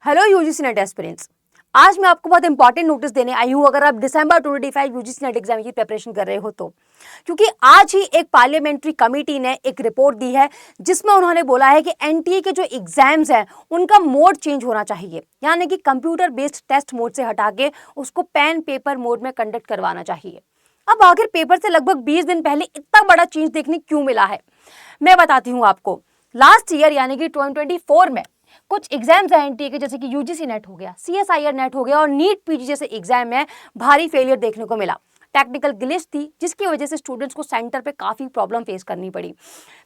Hello UGC net aspirants. आज मैं आपको बहुत इंपॉर्टेंट नोटिस देने आई हूँ अगर आप दिसंबर 2025 यूजीसी नेट एग्जाम की प्रिपरेशन कर रहे हो तो, क्योंकि आज ही एक पार्लियामेंट्री कमेटी ने एक रिपोर्ट दी है जिसमें उन्होंने बोला है कि एनटीए के जो एग्जाम्स हैं उनका मोड चेंज होना चाहिए, यानी कि कंप्यूटर बेस्ड टेस्ट मोड से हटा के उसको पेन पेपर मोड में कंडक्ट करवाना चाहिए। अब आखिर पेपर से लगभग 20 दिन पहले इतना बड़ा चेंज देखने क्यों मिला है, मैं बताती हूँ आपको। लास्ट ईयर यानी कि 2024 में कुछ एग्जाम्स हैं एनटीए के, जैसे कि यूजीसी नेट हो गया, सीएसआईआर नेट हो गया और नीट पीजी जैसे एग्जाम में भारी फेलियर देखने को मिला। टेक्निकल ग्लिच थी जिसकी वजह से स्टूडेंट्स को सेंटर पे काफी प्रॉब्लम फेस करनी पड़ी,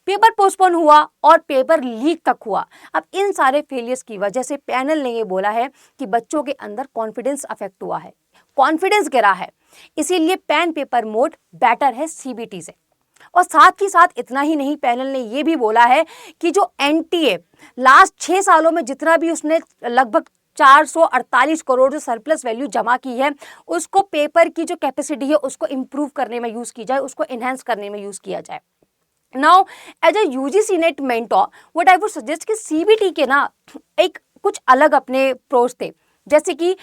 पेपर पोस्टपोन हुआ और पेपर लीक तक हुआ। अब इन सारे फेलियर्स की वजह से पैनल ने ये बोला है कि बच्चों के अंदर कॉन्फिडेंस अफेक्ट हुआ है, कॉन्फिडेंस गिरा है, इसीलिए पेन पेपर मोड बेटर है सीबीटी से। और साथ ही साथ इतना ही नहीं, पैनल ने यह भी बोला है कि जो एनटीए लास्ट 6 सालों में जितना भी उसने लगभग 448 करोड़ जो सरप्लस वैल्यू जमा की है उसको पेपर की जो कैपेसिटी है उसको इंप्रूव करने में यूज की जाए, उसको एनहांस करने में यूज किया जाए। Now as a UGC NET mentor what I would suggest कि सीबीटी के ना एक कुछ अलग अपने प्रोज थे, जैसे कि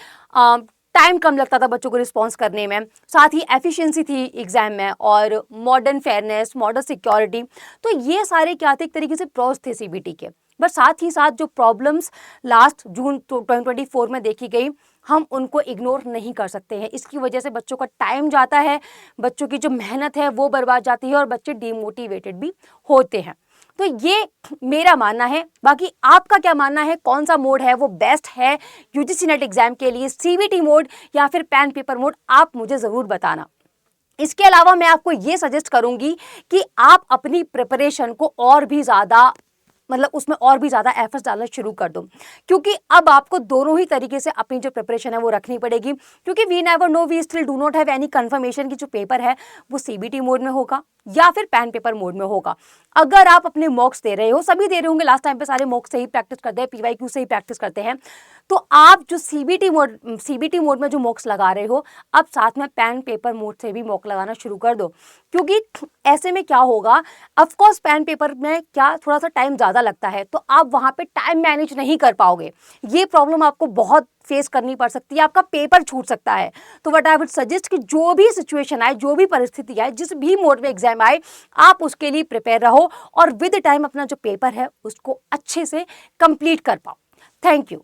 टाइम कम लगता था बच्चों को रिस्पॉन्स करने में, साथ ही एफिशिएंसी थी एग्जाम में और मॉडर्न फेयरनेस, मॉडर्न सिक्योरिटी। तो ये सारे क्या थे, एक तरीके से प्रोज थे सीबीटी के। बट साथ ही साथ जो प्रॉब्लम्स लास्ट जून 2024 में देखी गई हम उनको इग्नोर नहीं कर सकते हैं। इसकी वजह से बच्चों का टाइम जाता है, बच्चों की जो मेहनत है वो बर्बाद जाती है और बच्चे डीमोटिवेटेड भी होते हैं। तो ये मेरा मानना है, बाकी आपका क्या मानना है, कौन सा मोड है वो बेस्ट है यूजीसी नेट एग्जाम के लिए, सीबीटी मोड या फिर पेन पेपर मोड, आप मुझे ज़रूर बताना। इसके अलावा मैं आपको ये सजेस्ट करूंगी कि आप अपनी प्रिपरेशन को और भी ज़्यादा उसमें और भी ज़्यादा एफर्ट्स डालना शुरू कर दो, क्योंकि अब आपको दोनों ही तरीके से अपनी जो प्रिपरेशन है वो रखनी पड़ेगी। क्योंकि we never know, we still do not have any confirmation कि जो पेपर है वो सीबीटी मोड में होगा या फिर पेन पेपर मोड में होगा। अगर आप अपने मॉक्स दे रहे हो, सभी दे रहे होंगे, लास्ट टाइम पे सारे मॉक्स से ही प्रैक्टिस करते हैं, पीवाईक्यू से ही प्रैक्टिस करते हैं, तो आप जो सीबीटी मोड में जो मॉक्स लगा रहे हो अब साथ में पेन पेपर मोड से भी मॉक लगाना शुरू कर दो। क्योंकि ऐसे में क्या होगा, ऑफकोर्स पेन पेपर में क्या थोड़ा सा टाइम ज़्यादा लगता है तो आप वहाँ पे टाइम मैनेज नहीं कर पाओगे, ये प्रॉब्लम आपको बहुत फेस करनी पड़ सकती है, आपका पेपर छूट सकता है। तो व्हाट आई वुड सजेस्ट कि जो भी सिचुएशन आए, जो भी परिस्थिति आए, जिस भी मोड में एग्जाम आए, आप उसके लिए प्रिपेयर रहो और विद टाइम अपना जो पेपर है उसको अच्छे से कंप्लीट कर पाओ। Thank you.